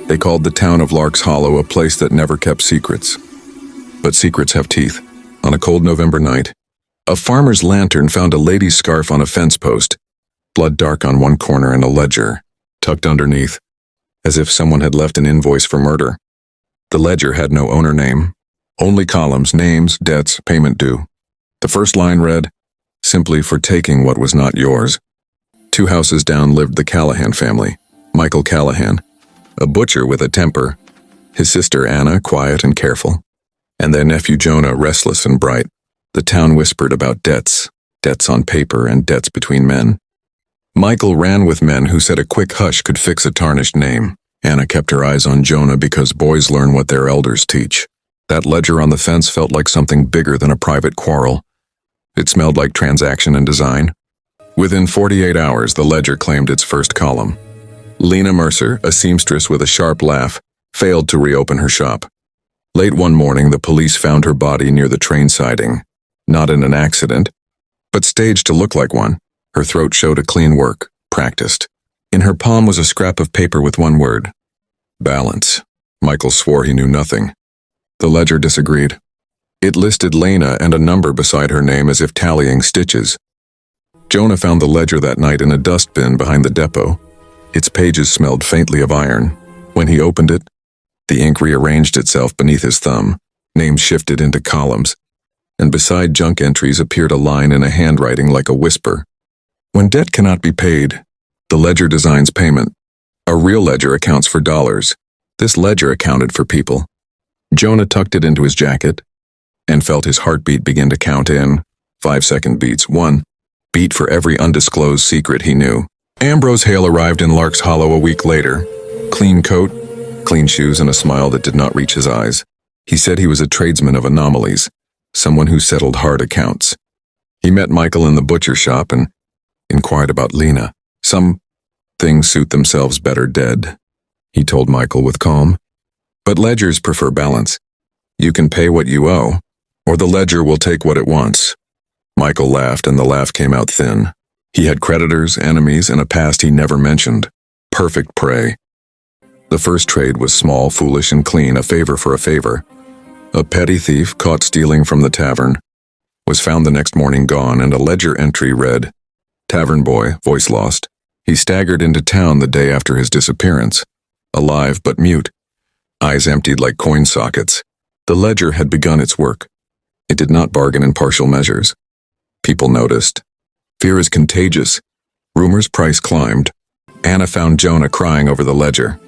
They called the town of Lark's Hollow a place that never kept secrets. But secrets have teeth. On a cold November night, a farmer's lantern found a lady's scarf on a fence post, blood dark on one corner and a ledger tucked underneath, as if someone had left an invoice for murder. The ledger had no owner name, only columns, names, debts, payment due. The first line read, "Simply for taking what was not yours." 2 houses down lived the Callahan family. Michael Callahan, a butcher with a temper, his sister Anna, quiet and careful, and their nephew Jonah, restless and bright. The town whispered about debts on paper and debts between men. Michael ran with men who said a quick hush could fix a tarnished name. Anna kept her eyes on Jonah because boys learn what their elders teach. That ledger on the fence felt like something bigger than a private quarrel. It smelled like transaction and design. Within 48 hours, the ledger claimed its first column. Lena Mercer, a seamstress with a sharp laugh, failed to reopen her shop. Late one morning, the police found her body near the train siding, not in an accident, but staged to look like one. Her throat showed a clean work, practiced. In her palm was a scrap of paper with one word: balance. Michael swore he knew nothing. The ledger disagreed. It listed Lena and a number beside her name as if tallying stitches. Jonah found the ledger that night in a dustbin behind the depot. Its pages smelled faintly of iron. When he opened it, the ink rearranged itself beneath his thumb. Names shifted into columns, and beside junk entries appeared a line in a handwriting like a whisper. When debt cannot be paid, the ledger designs payment. A real ledger accounts for dollars. This ledger accounted for people. Jonah tucked it into his jacket and felt his heartbeat begin to count in 5-second beats. 1 beat for every undisclosed secret he knew. Ambrose Hale arrived in Lark's Hollow a week later. Clean coat, clean shoes, and a smile that did not reach his eyes. He said he was a tradesman of anomalies, someone who settled hard accounts. He met Michael in the butcher shop and inquired about Lena. "Some things suit themselves better dead," he told Michael with calm. "But ledgers prefer balance. You can pay what you owe, or the ledger will take what it wants." Michael laughed, and the laugh came out thin. He had creditors, enemies, and a past he never mentioned. Perfect prey. The first trade was small, foolish, and clean, a favor for a favor. A petty thief caught stealing from the tavern was found the next morning gone, and a ledger entry read, "Tavern boy, voice lost." He staggered into town the day after his disappearance, alive but mute, eyes emptied like coin sockets. The ledger had begun its work. It did not bargain in partial measures. People noticed. Fear is contagious. Rumors' price climbed. Anna found Jonah crying over the ledger.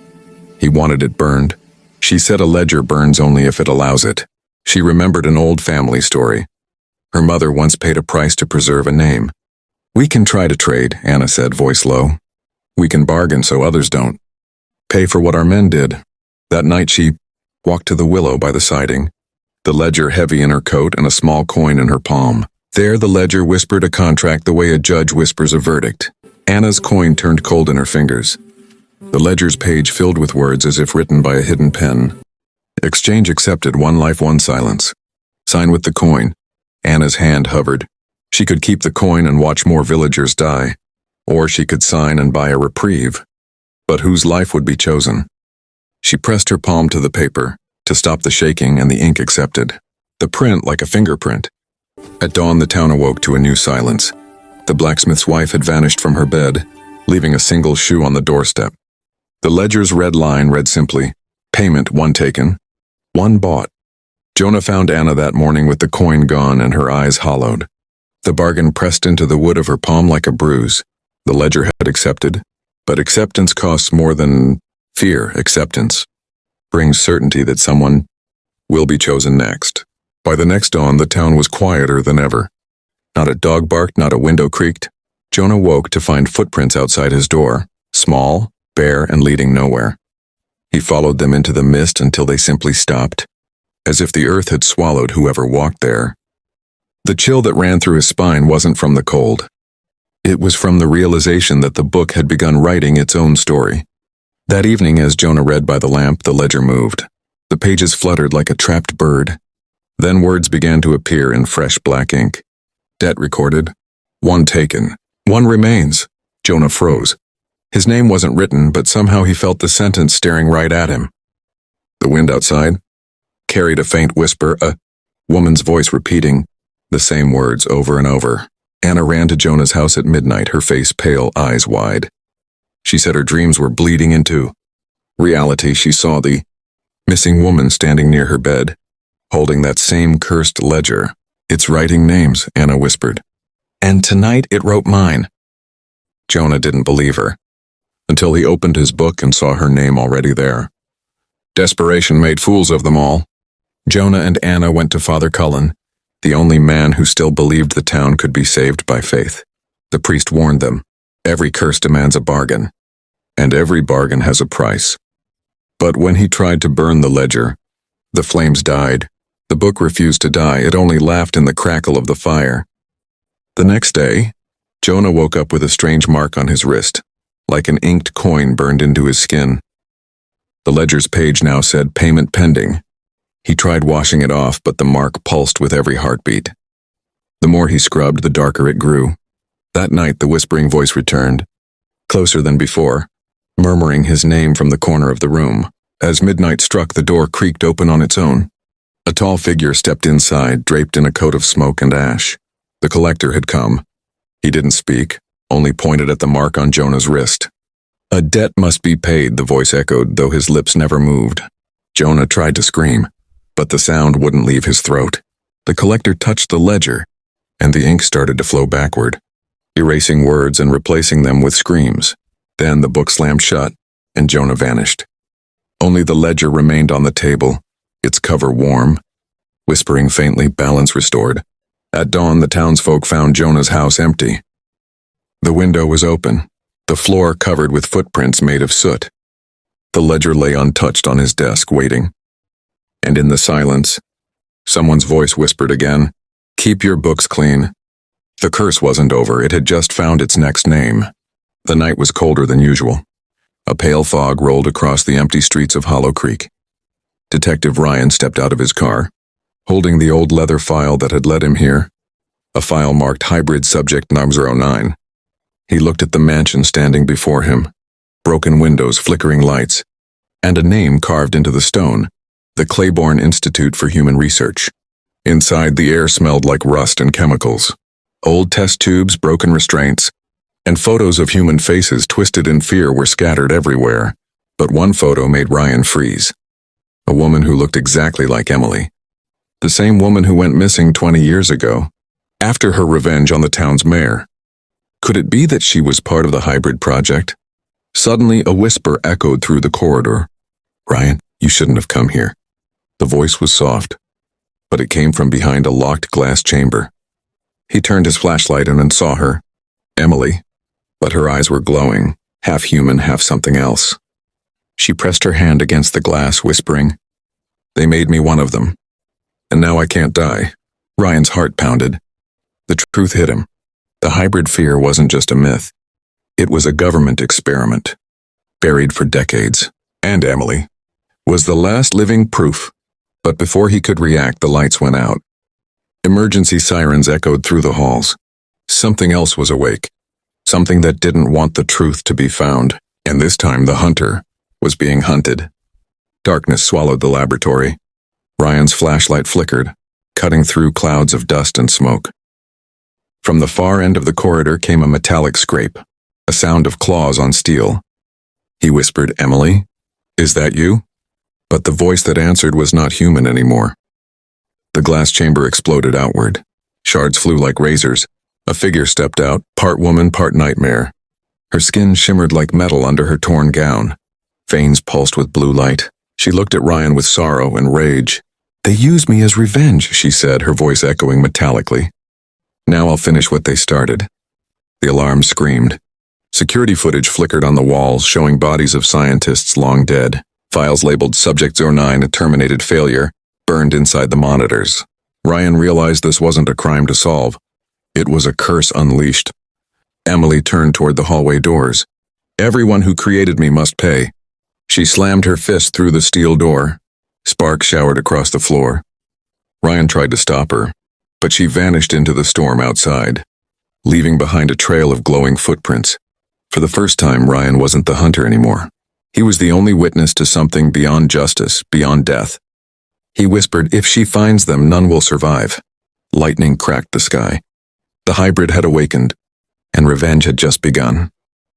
He wanted it burned. She said a ledger burns only if it allows it. She remembered an old family story. Her mother once paid a price to preserve a name. "We can try to trade," Anna said, voice low. "We can bargain so others don't. Pay for what our men did." That night she walked to the willow by the siding, the ledger heavy in her coat and a small coin in her palm. There the ledger whispered a contract the way a judge whispers a verdict. Anna's coin turned cold in her fingers. The ledger's page filled with words as if written by a hidden pen. Exchange accepted, 1 life, 1 silence. Sign with the coin. Anna's hand hovered. She could keep the coin and watch more villagers die, or she could sign and buy a reprieve. But whose life would be chosen? She pressed her palm to the paper to stop the shaking, and the ink accepted. The print like a fingerprint. At dawn, the town awoke to a new silence. The blacksmith's wife had vanished from her bed, leaving a single shoe on the doorstep. The ledger's red line read simply, "Payment 1 taken, 1 bought." Jonah found Anna that morning with the coin gone and her eyes hollowed. The bargain pressed into the wood of her palm like a bruise. The ledger had accepted, but acceptance costs more than fear. Acceptance brings certainty that someone will be chosen next. By the next dawn, the town was quieter than ever. Not a dog barked, not a window creaked. Jonah woke to find footprints outside his door, small, bare, and leading nowhere. He followed them into the mist until they simply stopped, as if the earth had swallowed whoever walked there. The chill that ran through his spine wasn't from the cold. It was from the realization that the book had begun writing its own story. That evening, as Jonah read by the lamp, the ledger moved. The pages fluttered like a trapped bird. Then words began to appear in fresh black ink. Debt recorded. 1 taken. 1 remains. Jonah froze. His name wasn't written, but somehow he felt the sentence staring right at him. The wind outside carried a faint whisper, a woman's voice repeating the same words over and over. Anna ran to Jonah's house at midnight, her face pale, eyes wide. She said her dreams were bleeding into reality. She saw the missing woman standing near her bed, holding that same cursed ledger. "It's writing names," Anna whispered. "And tonight it wrote mine." Jonah didn't believe her, until he opened his book and saw her name already there. Desperation made fools of them all. Jonah and Anna went to Father Cullen, the only man who still believed the town could be saved by faith. The priest warned them, every curse demands a bargain, and every bargain has a price. But when he tried to burn the ledger, the flames died. The book refused to die, it only laughed in the crackle of the fire. The next day, Jonah woke up with a strange mark on his wrist, like an inked coin burned into his skin. The ledger's page now said payment pending. He tried washing it off, but the mark pulsed with every heartbeat. The more he scrubbed, the darker it grew. That night, the whispering voice returned, closer than before, murmuring his name from the corner of the room. As midnight struck, the door creaked open on its own. A tall figure stepped inside, draped in a coat of smoke and ash. The collector had come. He didn't speak, only pointed at the mark on Jonah's wrist. "A debt must be paid," the voice echoed, though his lips never moved. Jonah tried to scream, but the sound wouldn't leave his throat. The collector touched the ledger, and the ink started to flow backward, erasing words and replacing them with screams. Then the book slammed shut, and Jonah vanished. Only the ledger remained on the table, its cover warm, whispering faintly, balance restored. At dawn, the townsfolk found Jonah's house empty. The window was open, the floor covered with footprints made of soot. The ledger lay untouched on his desk, waiting. And in the silence, someone's voice whispered again, "Keep your books clean." The curse wasn't over, it had just found its next name. The night was colder than usual. A pale fog rolled across the empty streets of Hollow Creek. Detective Ryan stepped out of his car, holding the old leather file that had led him here, a file marked Hybrid Subject 909. He looked at the mansion standing before him, broken windows, flickering lights, and a name carved into the stone, the Claiborne Institute for Human Research. Inside, the air smelled like rust and chemicals. Old test tubes, broken restraints, and photos of human faces twisted in fear were scattered everywhere. But one photo made Ryan freeze. A woman who looked exactly like Emily. The same woman who went missing 20 years ago, after her revenge on the town's mayor. Could it be that she was part of the hybrid project? Suddenly, a whisper echoed through the corridor. "Ryan, you shouldn't have come here." The voice was soft, but it came from behind a locked glass chamber. He turned his flashlight and saw her, Emily, but her eyes were glowing, half human, half something else. She pressed her hand against the glass, whispering, "They made me one of them, and now I can't die." Ryan's heart pounded. The truth hit him. The hybrid fear wasn't just a myth. It was a government experiment, buried for decades. And Emily was the last living proof. But before he could react, the lights went out. Emergency sirens echoed through the halls. Something else was awake. Something that didn't want the truth to be found. And this time the hunter was being hunted. Darkness swallowed the laboratory. Ryan's flashlight flickered, cutting through clouds of dust and smoke. From the far end of the corridor came a metallic scrape, a sound of claws on steel. He whispered, "Emily, is that you?" But the voice that answered was not human anymore. The glass chamber exploded outward. Shards flew like razors. A figure stepped out, part woman, part nightmare. Her skin shimmered like metal under her torn gown. Veins pulsed with blue light. She looked at Ryan with sorrow and rage. "They used me as revenge," she said, her voice echoing metallically. "Now I'll finish what they started." The alarm screamed. Security footage flickered on the walls, showing bodies of scientists long dead. Files labeled Subject 09, a terminated failure, burned inside the monitors. Ryan realized this wasn't a crime to solve. It was a curse unleashed. Emily turned toward the hallway doors. "Everyone who created me must pay." She slammed her fist through the steel door. Sparks showered across the floor. Ryan tried to stop her, but she vanished into the storm outside, leaving behind a trail of glowing footprints. For the first time, Ryan wasn't the hunter anymore. He was the only witness to something beyond justice, beyond death. He whispered, "If she finds them, none will survive." Lightning cracked the sky. The hybrid had awakened, and revenge had just begun.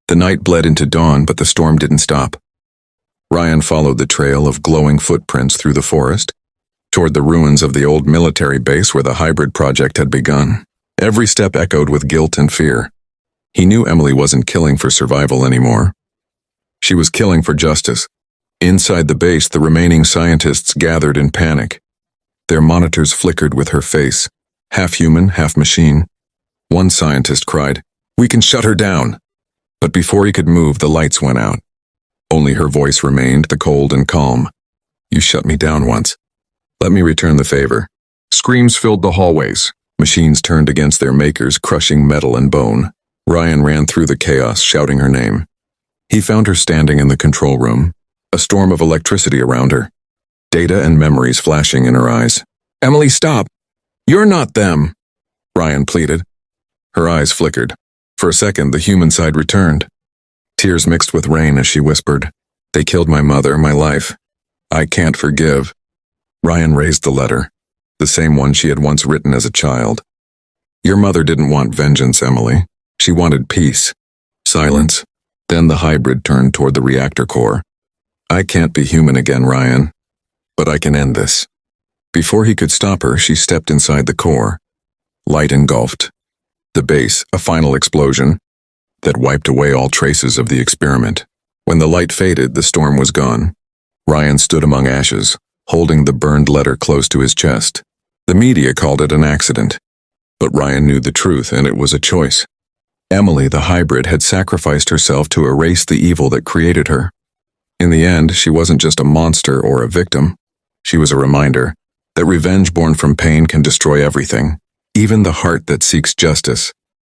The night bled into dawn, but the storm didn't stop. Ryan followed the trail of glowing footprints through the forest, toward the ruins of the old military base where the hybrid project had begun. Every step echoed with guilt and fear. He knew Emily wasn't killing for survival anymore. She was killing for justice. Inside the base, the remaining scientists gathered in panic. Their monitors flickered with her face, half human, half machine. One scientist cried, "We can shut her down." But before he could move, the lights went out. Only her voice remained, the cold and calm. "You shut me down once. Let me return the favor." Screams filled the hallways. Machines turned against their makers, crushing metal and bone. Ryan ran through the chaos, shouting her name. He found her standing in the control room, a storm of electricity around her, data and memories flashing in her eyes. "Emily, stop! You're not them!" Ryan pleaded. Her eyes flickered. For a second, the human side returned. Tears mixed with rain as she whispered, "They killed my mother, my life. I can't forgive." Ryan raised the letter, the same one she had once written as a child. "Your mother didn't want vengeance, Emily. She wanted peace." Silence. Then the hybrid turned toward the reactor core. "I can't be human again, Ryan, but I can end this." Before he could stop her, she stepped inside the core. Light engulfed the base, a final explosion that wiped away all traces of the experiment. When the light faded, the storm was gone. Ryan stood among ashes, holding the burned letter close to his chest. The media called it an accident, but Ryan knew the truth, and it was a choice. Emily, the hybrid, had sacrificed herself to erase the evil that created her. In the end, she wasn't just a monster or a victim. She was a reminder that revenge born from pain can destroy everything, even the heart that seeks justice.